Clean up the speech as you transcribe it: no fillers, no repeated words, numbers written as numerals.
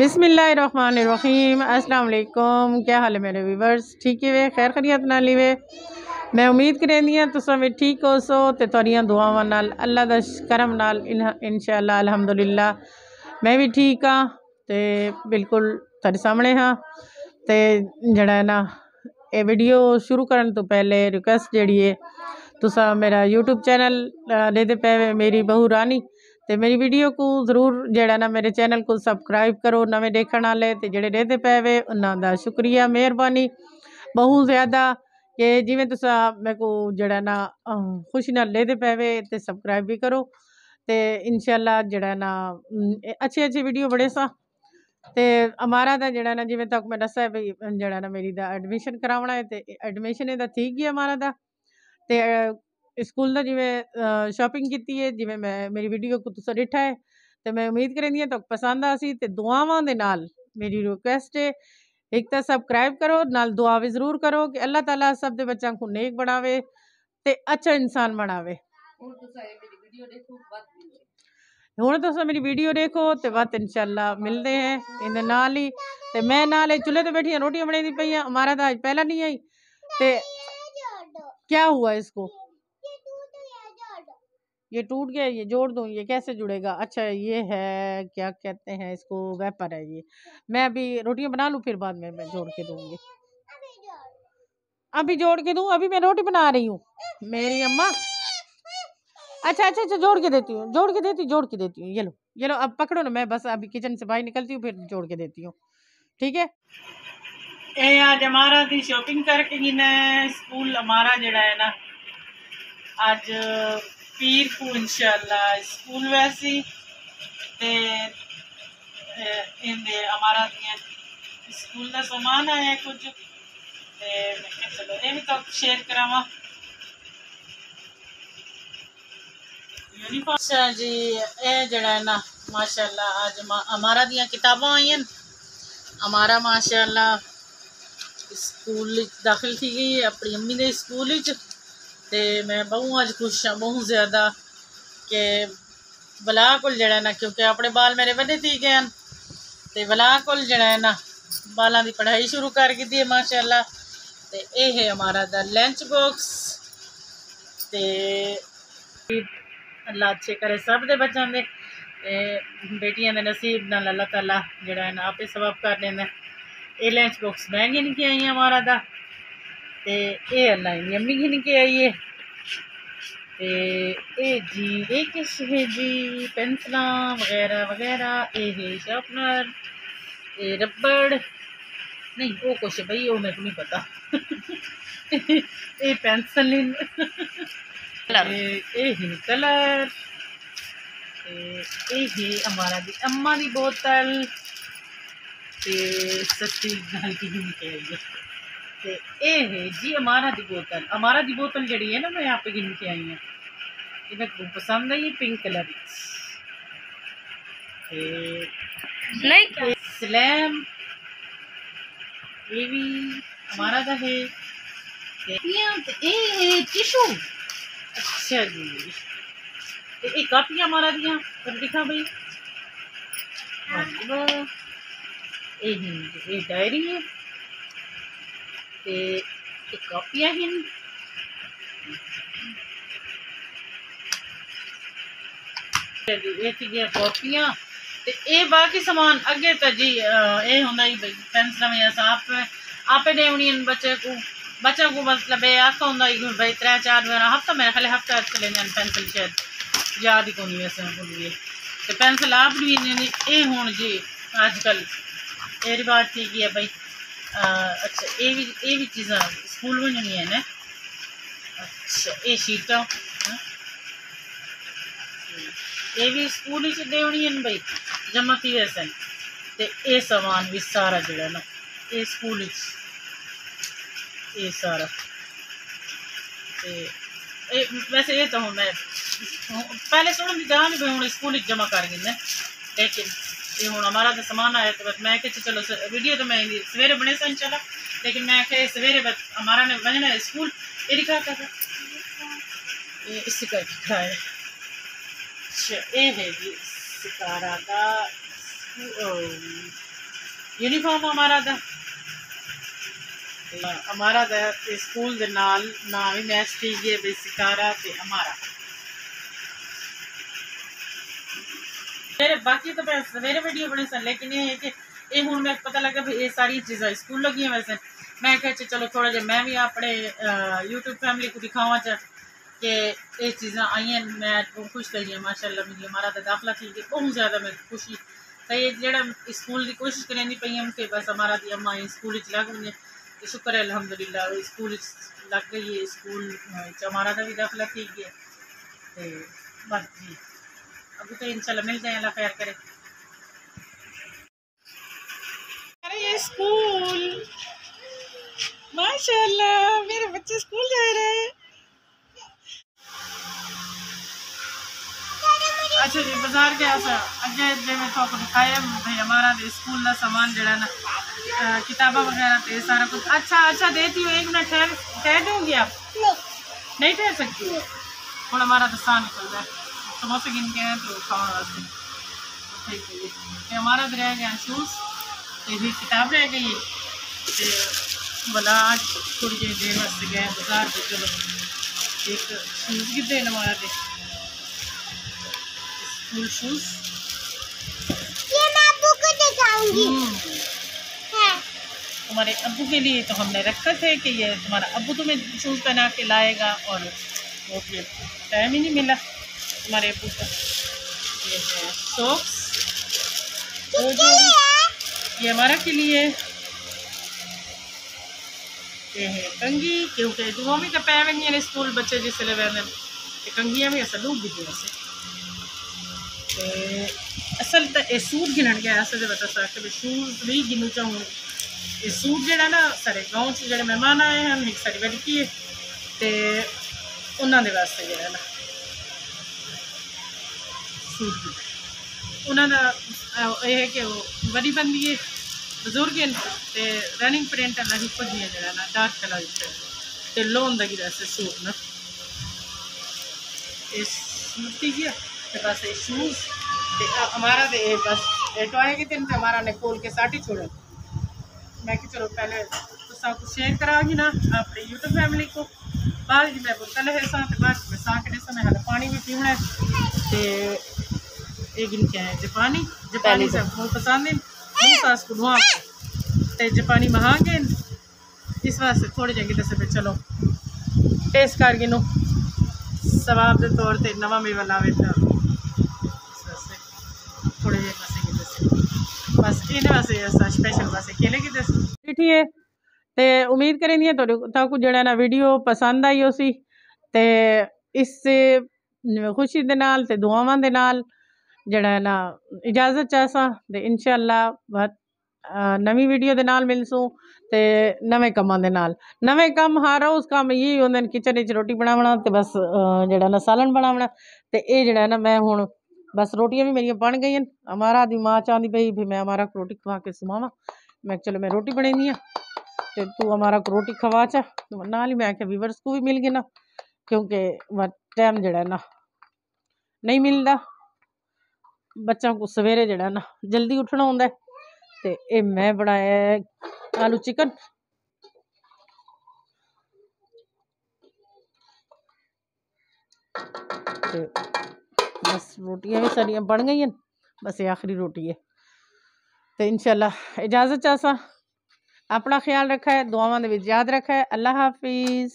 बिस्मिल्लाहिर्रहमानिर्रहीम। अस्सलाम वालेकुम। क्या हाल है मेरे व्यूवर्स? ठीक है वे खैर खैरियत नाल ही वे। मैं उम्मीद करेंदी हाँ तुसां भी ठीक हो सो ते तुहाड़ियां दुआवां नाल अल्लाह दा करम नाल इंशाअल्लाह अल्हम्दुलिल्लाह मैं भी ठीक हाँ ते बिल्कुल तुहाडे सामने हाँ। ते जेड़ा है ना ये वीडियो शुरू करने तो पहले रिक्वेस्ट जेड़ी है तुसा मेरा यूट्यूब चैनल देते पे मेरी बहू रानी ते मेरी वीडियो को जरूर जेड़ा ना मेरे चैनल को सबसक्राइब करो। नवे देखने वाले ते जेड़े देते पे वे उन्हां दा शुक्रिया मेहरबानी बहुत ज़्यादा कि जिवें तुसा मेरे को जेड़ा ना खुशी नाल देते पे वे ते सबसक्राइब भी करो ते इंशाल्लाह जेड़ा ना अच्छे अच्छे वीडियो बड़े सा ते हमारा दा जेड़ा ना जिवें तक मैं दस्सा भी जेड़ा ना मेरी दा एडमिशन करावना है ते एडमिशन दा ठीक ही हमारा दा ते स्कूल दा जिवें शॉपिंग कीती है जिवें मैं मेरी वीडियो को तुसा दिखा है ते मैं उम्मीद करेंदी हां तो पसंद आसी ते दुआवां दे नाल मेरी रिक्वेस्ट है एक तो सबसक्राइब करो नाल दुआ भी जरूर करो कि अल्लाह ताला सब दे बच्चों को नेक बनावे ते अच्छा इंसान बनावे। हुण तुस मेरी वीडियो देखो ते बात इंशाल्लाह मिलते हैं इन नाल ही ते मैं नाल चूल्हे ते बैठी रोटियां बनाई पई हमारा तो आज पहला नहीं आई ते क्या हुआ इसको ये टूट गया ये जोड़ दूं ये कैसे जुड़ेगा? अच्छा ये है क्या कहते हैं इसको वेपर है ये मैं अभी रोटियां बना लूं फिर बाद में मैं जोड़ के दूंगी। अभी जोड़ के दूं अभी मैं रोटी बना रही हूँ मेरी अम्मा। अच्छा अच्छा अच्छा जोड़ के देती हूँ जोड़ के देती हूँ ये लो अब पकड़ो ना मैं बस अभी किचन से बाहर निकलती हूँ फिर जोड़ के देती हूँ ठीक है। ये आज हमारा दी शॉपिंग करके ही ना स्कूल हमारा जड़ा है ना आज पीर को इंशाल्लाह स्कूल वैसी ते इंदे हमारा स्कूल का सामान आया कुछ ते मैं चलो ये भी तो शेयर करावा यूनिफॉर्म। अच्छा जी ये जड़ा है ना माशाल्लाह आज हमारा दियां किताबां आई हैं हमारा माशाल्लाह स्कूल दाखिल की गई अपनी अम्मी दे स्कूल ते मैं बहुत अज खुश हाँ बहुत ज़्यादा कि बला कोल जड़ा ना क्योंकि अपने बाल मेरे बड़े थी गए हैं ते बला कोल जड़ा है ना बालों की पढ़ाई शुरू कर दी है माशाल्लाह। ते ये है हमारा दा लंच बॉक्स ते अल्लाह अच्छे करे सब दे बच्चों दे बेटियां दे नसीब नाल अल्लाह ताला जड़ा है ना आपे सबब कर देंदा। ये लंच बॉक्स मैं गिन के आई है हमारा दा ते ये अल्लाह इन्नी अम्मी गिन के आई है ते ये जी ये किस है जी पेंसिल वगैरह वगैरह ये है शार्पनर ये रबड़ नहीं वो कुछ भाई वो मेरे को नहीं पता ये पेंसिल ये है कलर ये है हमारा दी अम्मा दी बोतल सस्ती हल्की गिन के आई है ये है जी हमारा दी बोतल जड़ी है ना मैं यहाँ पे गिन के आई हूँ ये मेरे को पसंद है ये पिंक कलर नहीं स्लैम ये भी हमारा दा है टिशू। अच्छा जी ये कापियाँ हमारा दिया पर दिखा भाई ये डायरी है ये कापियाँ हैं ये थी कॉपियाँ ये बाकी सामान अगे तो जी ये होंगे ही पेंसिल आपे देनी बच्चे को मतलब ये आता होंगे भाई 3-4 बार हफ्ता मेरे ख्याल हफ्ता लेने पेंसिल शायद याद ही को नहीं वैसे भूल गए तो पेंसिल आप भी ये हूँ जी अजकल ये रिवाज थी है भाई अच्छा ये भी चीज़ा स्कूल में नहीं है ना। अच्छा ये शीटा ये भी स्कूल देनी है भाई जमा थी वैसे ते ये सामान भी सारा जड़ा ना ये स्कूल ये सारा वैसे ये तो हूँ मैं पहले सुन की जहाँ भी हूँ स्कूल जमा कर गिन लेकिन ये हूँ हमारा तो सामान आया तो बस मैं चलो वीडियो तो मैं सवेरे बने सन चला लेकिन मैं सवेरे हमारा ने बजना स्कूल ये दिखा था इसी का दिखाया। अच्छा ये है जी सितारा का यूनीफॉर्म हमारा दा हमारा दा स्कूल दे नाल नाम ही मैच ठीक है बे सितारा ते हमारा। मेरे बाकी तो मैं सवेरे वीडियो बने सन, लेकिन ये है कि ये हूँ मैं पता लगा भी ये सारी चीज़ें स्कूल लगी हैं। वैसे मैं कह चलो थोड़ा जिहा मैं भी अपने यूट्यूब फैमिली को दिखावा चा कि ये चीज़ें आई हैं। मैं बहुत खुश रही है माशाल्लाह। मेरी हमारा तो दाखला थी कि बहुत ज़्यादा मैं खुशी तो ये जरा स्कूल की कोशिश करेंदी पई हम कि बस हमारा दी अम्मा स्कूल लग वञे तो शुक्र है अल्हम्दुलिल्लाह स्कूल लग गई है। स्कूल हमारा का भी दाखला थी गया तो बस जी अभी तो इंशाल्लाह मिलते हैं, अल्लाह खैर करे। अरे ये स्कूल माशाल्लाह मेरे बच्चे स्कूल जा रहे हैं। अच्छा जी बाजार गया सा अगे जो मैं थोड़ा दिखाया भाई हमारा स्कूल का सामान जरा ना किताबा वगैरह तो सारा कुछ। अच्छा देती हूँ, एक मिनट ठहर दूँगी आप नहीं ठहर सकती हूँ हमारा तो सा निकल रहा है समोसे गिन के हैं तो खाने वास्ते ठीक है। तो हमारा तो रह गया शूज़ ये भी किताब रह गई तो भला आज थोड़ी जी देर वास्ते गए बाजार तो चलो एक शूज़ कितने हमारा दे स्कूल शूज़ ये मैं अब्बू को दिखाऊंगी। तुम्हारे अब्बू के लिए तो हमने रखा थे कि ये तुम्हारा अब्बू तुम्हें शूज़ पहना के लाएगा और वो फिर टाइम ही नहीं मिला तुम्हारे अब्बू को। ये है सॉक्स जो ये हमारा के लिए, ये है कंगी क्योंकि दुआ में तो पै वे स्कूल बच्चे जिसले वह कंगियां भी असल लूग दी वैसे असल तो ये सूट गिनन गया असल बता सकते शूज़ भी गिनू चाहूँ। ये सूट जरा ना सारे गाँव से जो मेहमान आए हैं एक सारी लड़की है तो उन्होंने वास्ते जरा ना सूट उन्होंने यह है कि वो बड़ी बंदी है बजुर्ग हैं तो रनिंग प्रिंट अल्लाह ही खुद ही जरा ना डार्क कलर तो लोन लगी वैसे सूट ना ये सूट थी गया तो बस ये शूज़ हमारा तो बस टॉय के दिन हमारा ने खोल के साथ ही छोड़ा। मैं कि चलो पहले तो सब कुछ शेयर करागी ना अपने यूट्यूब फैमिली को बाद मैं बोतल है साथ बाद में साकड़े समय हल पानी भी पीना तो एक दिन क्या है जापानी से बहुत पसंद है मुँह सास को धुआ तो जापानी महंगे हैं इस वास्ते थोड़े जगह दसे पे चलो टेस्ट कर गिनो सवाब के तौर पर नवा मेवा लावे था थोड़े जे पासे बस इन वास्ते स्पेशल वास्ते केले की दस बैठी है तो उम्मीद करेंदी है तो जड़ा ना वीडियो पसंद आई उसी तो इस खुशी दे नाल ते दुआवां दे नाल जड़ा ना इजाज़त चाहसा तो इंशाअल्लाह बहुत नवी वीडियो दे नाल मिलसूँ ते नवे कमां दे नाल नवे कम हर रोज़ कम यही होंदे न किचन विच रोटी बनावना ते बस जड़ा ना सालन बनावना ते ये जड़ा ना मैं हुण बस रोटियां भी मेरियां बन गई हमारा दी माँ चाहती पई भी मैं हमारा को रोटी खवा के सुमावा मैं चलो मैं रोटी बनाई हाँ तो तू हमारा को रोटी खवा चा नाल ही मैं आख्या व्यूअर्स को भी मिल गए ना क्योंकि टाइम जड़ा ना नहीं मिलता बच्चों को सवेरे जड़ा ना जल्दी उठना होंदा तो ये मैं बनाया आलू चिकन तो बस रोटियां भी सारियां बन गई बस ये आखिरी रोटी है तो इंशाल्लाह इजाज़त चाहसा अपना ख्याल रखा है दुआवां दे विच याद रखा है। अल्लाह हाफिज़।